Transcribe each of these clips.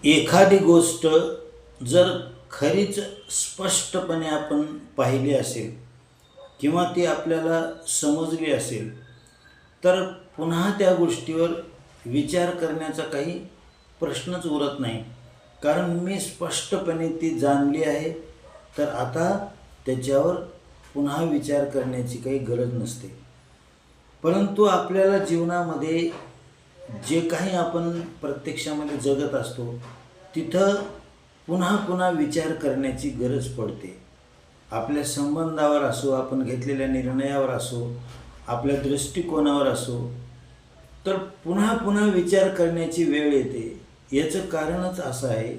एखादी गोष्ट जर खरीच स्पष्टपणे आपण पाहिली असेल किंवा ती आपल्याला समजली असेल तर पुन्हा त्या गोष्टीवर विचार करण्याचा काही प्रश्नच उरत नाही. कारण मी स्पष्टपणे ती जाणली आहे, तर आता त्याच्यावर पुन्हा विचार करण्याची काही गरज नसते. परंतु आपल्याला जीवनामध्ये जे काही आपण प्रत्यक्षामध्ये जगत असतो तिथं पुन्हा पुन्हा विचार करण्याची गरज पडते. आपल्या संबंधावर असो, आपण घेतलेल्या निर्णयावर असो, आपल्या दृष्टिकोनावर असो, तर पुन्हा पुन्हा विचार करण्याची वेळ येते. याचं कारणच असं आहे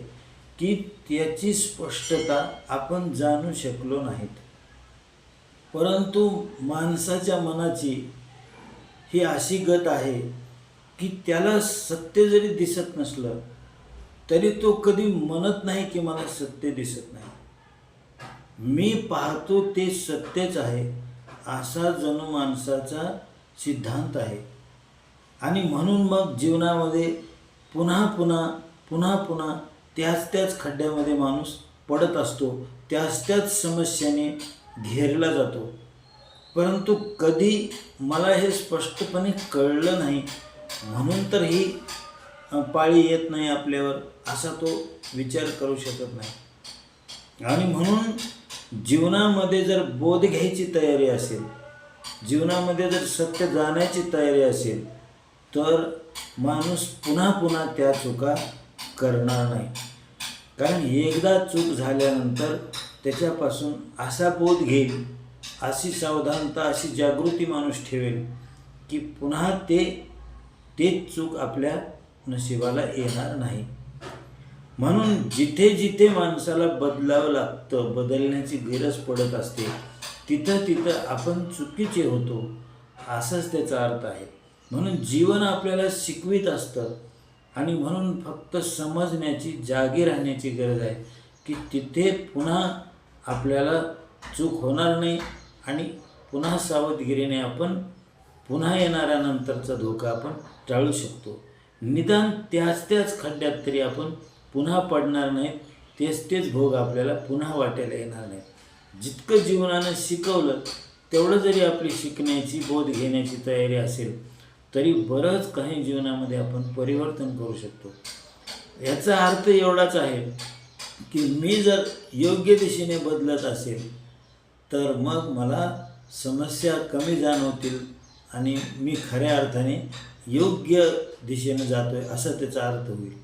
की त्याची स्पष्टता आपण जाणू शकलो नाहीत. परंतु माणसाच्या मनाची ही अशी गत आहे की त्याला सत्य जरी दिसत नसलं तरी तो कधी म्हणत नाही की मला सत्य दिसत नाही. मी पाहतो ते सत्यच आहे, असा जणू माणसाचा सिद्धांत आहे. आणि म्हणून मग जीवनामध्ये पुन्हा पुन्हा पुन्हा पुन्हा त्याच खड्ड्यामध्ये माणूस पडत असतो, त्याच समस्याने घेरला जातो. परंतु कधी मला हे स्पष्टपणे कळलं नाही म्हणून तर ही पाळी येत नाही आपल्यावर, असा तो विचार करू शकत नाही. आणि म्हणून जीवनामध्ये जर बोध घ्यायची तयारी असेल, जीवनामध्ये जर सत्य जाण्याची तयारी असेल, तर माणूस पुन्हा पुन्हा त्या चुका करणार नाही. कारण एकदा चूक झाल्यानंतर त्याच्यापासून असा बोध घेईल, अशी सावधानता, अशी जागृती माणूस ठेवेल की पुन्हा तेच चूक आपल्या नशिबाला येणार नाही. म्हणून जिथे जिथे माणसाला बदलावं लागतं, बदलण्याची गरज पडत असते, तिथं आपण चुकीचे होतो, असाच त्याचा अर्थ आहे. म्हणून जीवन आपल्याला शिकवित असतं आणि म्हणून फक्त समजण्याची, जागी राहण्याची गरज आहे की तिथे पुन्हा आपल्याला चूक होणार नाही आणि पुन्हा सावधगिरीने आपण पुन्हा येणाऱ्या नंतरचा धोका आपण टाळू शकतो. निदान त्याच खड्ड्यात तरी आपण पुन्हा पडणार नाहीत, तेच भोग आपल्याला पुन्हा वाटायला येणार नाहीत. जितकं जीवनानं शिकवलं तेवढं जरी आपली शिकण्याची, बोध घेण्याची तयारी असेल तरी बरंच काही जीवनामध्ये आपण परिवर्तन करू शकतो. याचा अर्थ एवढाच आहे की मी जर योग्य दिशेने बदलत असेल तर मग मला समस्या कमी जाणवतील आणि मी खऱ्या अर्थाने योग्य दिशेने जातोय असा त्याचा अर्थ होईल.